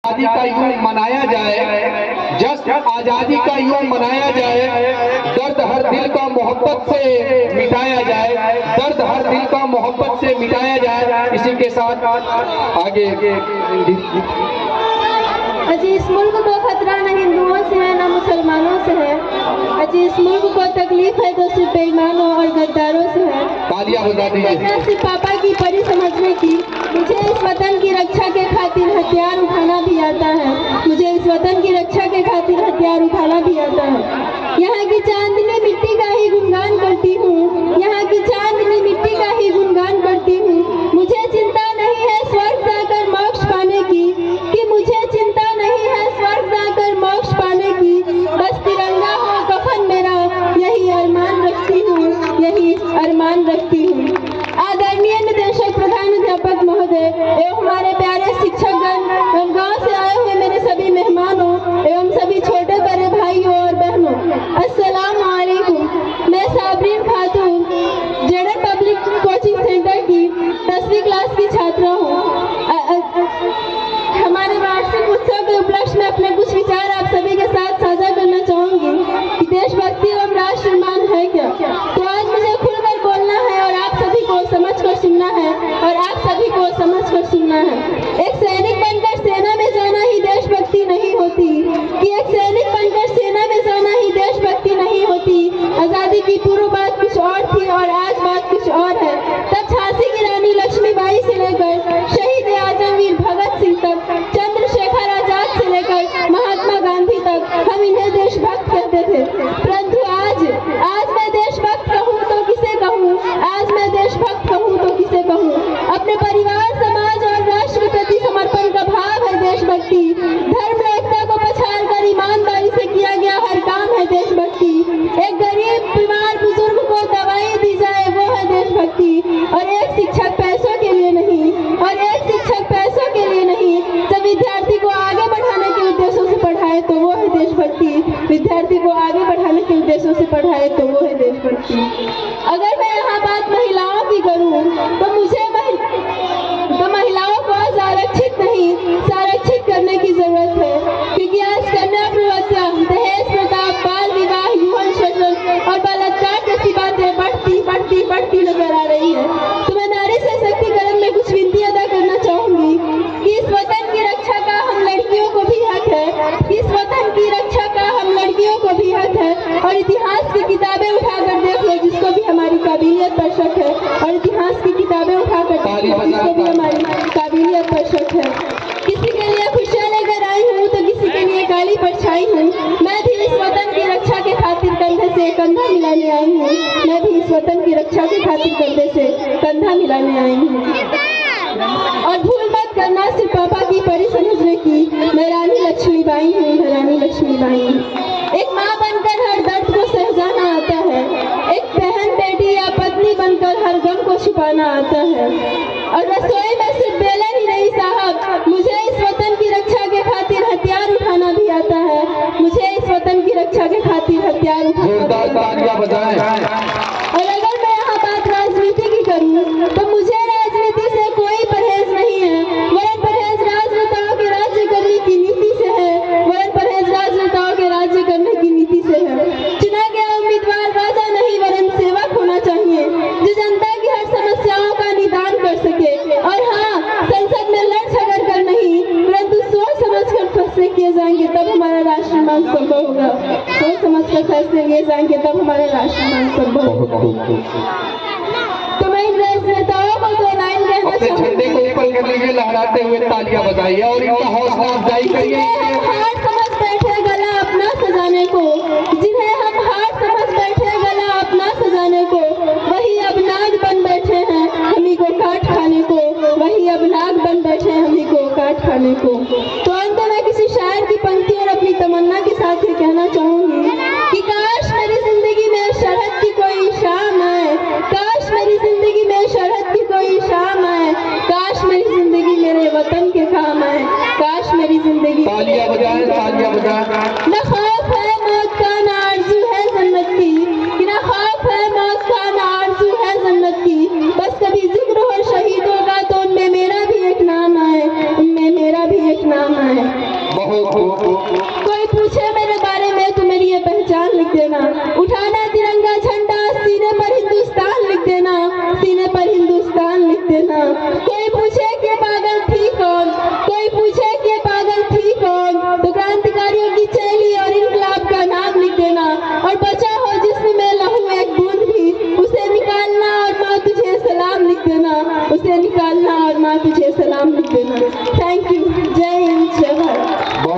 आज़ादी का यूं मनाया जाए, जश्न आज़ादी का यूं मनाया जाए, दर्द हर दिल का मोहब्बत से मिटाया जाए, दर्द हर दिल का मोहब्बत से मिटाया जाए। इसी के साथ आगे अजी इस मुल्क को खतरा न हिंदुओं से है न मुसलमानों से है, अजी इस मुल्क को तकलीफ है तो सिर्फ बेईमानों और गद्दारों से है। तालियां बजा दीजिए। सिर्फ पापा की परी समझने की, मुझे इस वतन की रक्षा के खातिर हथियार उठाना भी आता है, मुझे इस वतन की रक्षा के खातिर हथियार उठाना भी आता है। यहाँ की चांदनी मिट्टी का ही गुणगान करती हूँ, यहाँ की चांदनी मिट्टी का ही गुणगान करती हूँ। मुझे चिंता नहीं है स्वर्ग जाकर मोक्ष पाने की, कि मुझे चिंता नहीं है स्वर्ग जाकर मोक्ष पाने की, बस तिरंगा हो कफन मेरा, यही अरमान रखती हूँ, यही अरमान रखती हूँ। आदरणीय निदेशक प्रधान अध्यापक महोदय एवं हमारे प्यारे शिक्षकगण एवं गाँव से आए हुए मेरे सभी मेहमानों एवं सभी छोटे बड़े भाइयों और बहनों, अस्सलाम वालेकुम। मैं साबरीन खातून जेडर पब्लिक कोचिंग सेंटर की 10वीं क्लास की छात्रा हूँ। हमारे वार्षिक उत्सव के उपलक्ष्य में अपने कुछ विचार आप सभी के साथ साझा करना चाहूंगी कि देशभक्ति एवं राष्ट्र सम्मान है क्या। तो आज मुझे खुलकर बोलना है और आप सभी को समझकर सुनना है, और आप सभी को समझकर सुनना है। एक सैनिक बनकर सेना में जाना ही देशभक्ति नहीं होती, कि एक सैनिक बनकर सेना में जाना ही देशभक्ति नहीं होती। आजादी की पूर्व बात कुछ और थी और आज बात कुछ और है। तब झांसी की रानी लक्ष्मीबाई से लेकर शहीद आजम वीर भगत सिंह तक, चंद्रशेखर आजाद से लेकर महात्मा गांधी तक हम इन्हें देशभक्त कहते थे। परंतु आज मैं देशभक्त कहूँ तो किसे कहूँ, आज मैं देशभक्त कहूँ तो किसे कहूँ। अपने परिवार, समाज और राष्ट्र के प्रति समर्पण का भाव है देशभक्ति। धर्म एकता को पछाड़ कर ईमानदारी से किया गया हर काम है देशभक्ति। एक गरीब बीमार बुजुर्ग को दवाई दी जाए वो है देशभक्ति। और एक शिक्षक पैसों के लिए नहीं, और एक शिक्षक पैसों के लिए नहीं, जब विद्यार्थी को आगे बढ़ाने के उद्देश्यों से पढ़ाए तो वो है देशभक्ति। विद्यार्थी को आगे बढ़ाने के उद्देश्यों से पढ़ाए तो वो है देशभक्ति। अगर मैं यहाँ बात महिलाओं की करूँ तो मुझे महिलाओं को आरक्षित नहीं, संरक्षित करने की जरूरत है, क्योंकि आज कन्या प्रवृत्तियां, दहेज प्रथा, बाल विवाह, यौन शोषण और बलात्कार जैसी बातें बढ़ती नजर आ रही है। तो मैं नारी सशक्तिकरण में कुछ विनती अदा करना चाहूंगी कि इस वतन की रक्षा का हम लड़कियों को भी हक है, इस वतन की रक्षा का हम लड़कियों को भी हक है। और इतिहास की किताबें उठाकर देख लो जिसको भी हमारी काबिलियत पर शक है, और इतिहास की किताबें उठाकर जिसको भी हमारी काबिलियत पर शक है। किसी के लिए खुशियाँ लेकर आई हूँ तो किसी के लिए काली परछाई हूँ। मैं भी इस वतन की रक्षा के खातिर कंधे से कंधा मिलाने आई हूँ, मैं भी इस वतन की रक्षा के खातिर कंधे से कंधा मिलाने आई हूँ। और भूल मत करना सिर्फ पापा की परी समझने की, मैं रानी लक्ष्मीबाई हूँ, मैं रानी लक्ष्मीबाई हूँ। एक माँ बनकर हर दर्द को सहजाना आता है, एक बहन, बेटी या पत्नी बनकर हर गम को छुपाना आता है। और रसोई में सिर्फ बेलन ही नहीं साहब, मुझे इस वतन की रक्षा के खातिर हथियार उठाना भी आता है, मुझे इस वतन की रक्षा के खातिर हथियार उठाना भी आता है। और अगर मैं यहाँ बात राजनीति की करूँ तो मुझे राजनीति से कोई परहेज नहीं है, वरन परहेज राजनेताओं के राज्य करने की नीति से है, वरन परहेज राजनेताओं के राज्य करने की नीति से है। चुना गया उम्मीदवार राजा नहीं वरन सेवक होना चाहिए, जो जनता की हर समस्याओं का निदान कर सके। और हाँ, संसद में लड़ झगड़ कर नहीं, परंतु सोच समझ कर फैसले किए जाएंगे तब हमारा राष्ट्र निर्माण संभव होगा। सोच समझ कर फैसले किए जाएंगे तब हमारा राष्ट्र निर्माण संभव होगा। तो मैं इन राजनेताओं को दो लाइन कहना चाहूँगी। झंडे को ऊपर कर लीजिए, लहराते हुए तालियां बजाइए और इनका हौसला अफजाई करिए। हार समझ बैठे गला अपना सजाने को, जिन्हें हम हार समझ बैठे गला अपना सजाने को, वही अब नाग बन बैठे हैं हमी को काट खाने को, वही अब नाग बन बैठे हैं हमी को काट खाने को। तो अंत में किसी शायर की पंक्ति और अपनी तमन्ना के साथ ये कहना चाहूंगी कि काश मेरी जिंदगी में शरद की कोई शाम आए, काश मेरी जिंदगी में शरद की कोई शाम आए, काश मेरी जिंदगी मेरे वतन के काम आए, काश मेरी जिंदगी। तालियां बजाएं, तालियां बजाएं। न खौफ है मौत का, न आरज़ू है जन्नत की, कि न खौफ है मौत का, न आरज़ू है जन्नत की, बस कभी जिक्र हो शहीदों का तो उनमें मेरा भी एक नाम आए, उनमें मेरा भी एक नाम नाम है। कोई पूछे मेरे बारे में तो मेरी ये पहचान लिख देना। उठाना तिरंगा झंडा, सीने पर हिंदुस्तान लिख देना, सीने पर हिंदुस्तान लिख देना। कोई पूछे कि पागल थी कौन, कोई पूछे कि पागल थी कौन, तो क्रांतिकारियों की चेली और इनकलाब का नाम लिख देना। और बचा हो जिस्म में लहू एक बूंद भी, उसे निकालना और माँ तुझे सलाम लिख देना, उसे निकालना और माँ तुझे सलाम लिख देना। Thank you. जय हिंद।